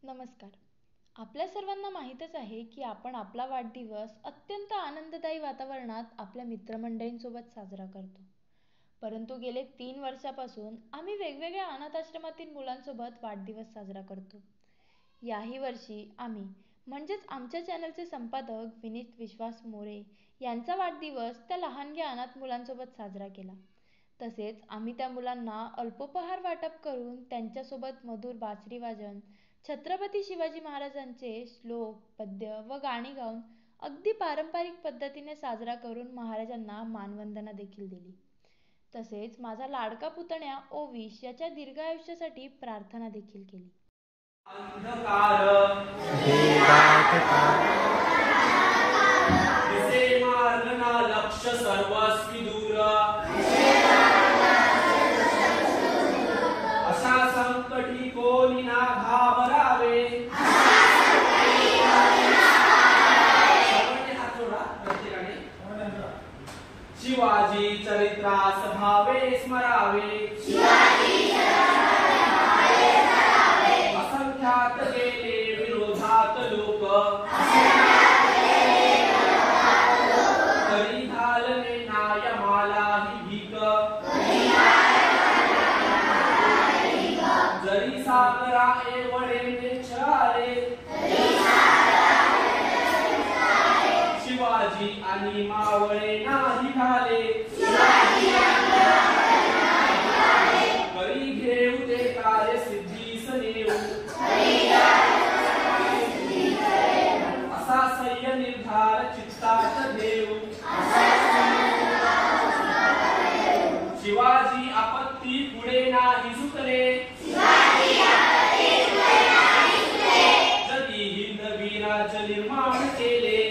नमस्कार. आपल्या सर्वांना माहीतच आहे की आपण आपला वाढदिवस अत्यंत आनंददायी वातावरणात आपल्या मित्रमंडळींसोबत साजरा करतो. परंतु गेले 3 वर्षापासून आम्ही वेगवेगळ्या अनाथाश्रमातील मुलांसोबत वाढदिवस साजरा करतो. याही वर्षी आम्ही म्हणजेच आमच्या चॅनलचे संपादक विनीत विश्वास मोरे यांचा वाढदिवस त्या लहानग्या अनाथ मुलांसोबत साजरा केला. तसेच आम्ही त्या मुलांना अल्पोपहार वाटप करून त्यांच्यासोबत मधुर बासरी वादन, छत्रपती शिवाजी महाराजांचे श्लोक, पद्य व गाणी गाऊन अगदी पारंपरिक पद्धतीने साजरा करून महाराजांना मानवंदना देखील दिली. तसेच माझा लाडका पुतण्या ओविश याच्या दीर्घायुष्यासाठी प्रार्थना देखील केली. अंधकार दिसे मार्गना लक्ष सर्वस्वी दूर, अशा संकटी कोणी ना घाबरावे. शिवाजी चरित्रास भावे स्मरावे, असंख्यात गेले विरोधात लोक, तरी घालणे नाय मालाही भीक. जरी सागरा एवढे छाले, शिवाजी आणि मावळे नाही घाले. करी घेऊ ते कार्य सिद्धीस नेऊ, असा सह्य निर्धार चित्तात देऊ. शिवाजी आपत्ती पुढे नाही झुकले, जगी हिंदवी राज्य निर्माण केले.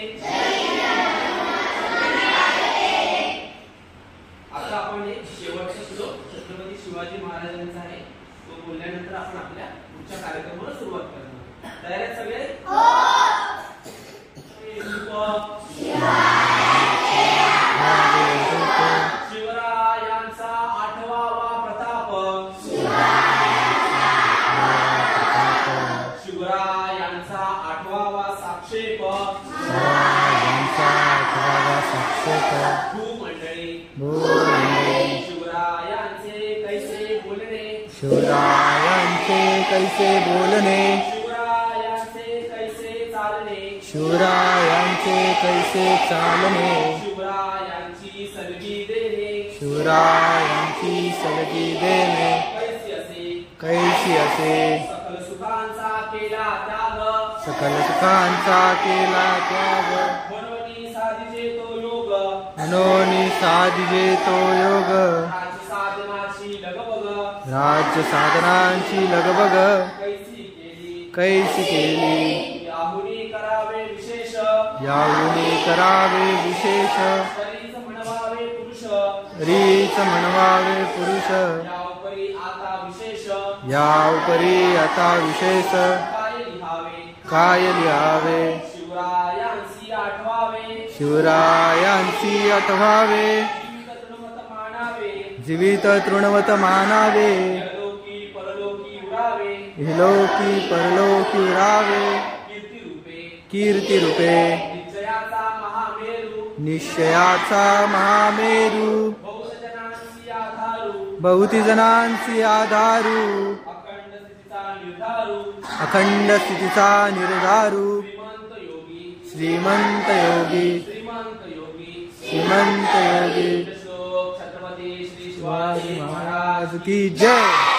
आता आपण एक शेवटचा श्लोक छत्रपती शिवाजी महाराजांचा आहे, तो बोलल्यानंतर आपण आपल्या पुढच्या कार्यक्रमाला सुरुवात करणार. तयार आहेत सगळे? शिवरायांचा 8वा प्रताप, शिवरायांचा 8वा साक्षेप. शिवरायांचे कैसे बोलणे, शिवरायांचे कैसे बोलणे, शिवरायांचे कैसे चालणे, शिवरायांचे कैसे चालणे. शिवरायांची सलगी देणे, शिवरायांची सलगी देणे. कैसी असे सकल सुखांचा केला त्याग, सकल सुखांचा केला त्याग. म्हणून साधिजे तो योग, मनोनी साधिजे तो योग. राज्य साधनाची लगबग, राज्य साधनांची लगबग कैसी केली. याहुनी करावे विशेष, याहुनी करावे विशेष. शरीर म्हणवावे पुरुष, रीच म्हणवावे पुरुष. याउपरी आता विशेष, याउपरी आता विशेष. काय लिहावे, काय लिहावे. शिवरायांसी आठवावे, शिवरायांची आठवावे. जीवित तृणवत मानावे, जीवित तृणवत मानावे. इहलोकी परलोकी उरावे, इहलोकी परलोकी उरावे. कीर्ती रूपे, कीर्ती रूपे. निश्चयाचा महामेरू, निश्चयाचा महामेरू. बहुजनांसी आधारू, बहुती जनांची आधारू. अखंड स्थितीचा निर्धारू, अखंड स्थितीचा निर्धारू. श्रीमंत योगी, श्रीमंत योगी, श्रीमंत योगी. श्रीमंत योगी. श्लोक छत्रपती श्री शिवाजी शिवाजी महाराज महाराज की जय.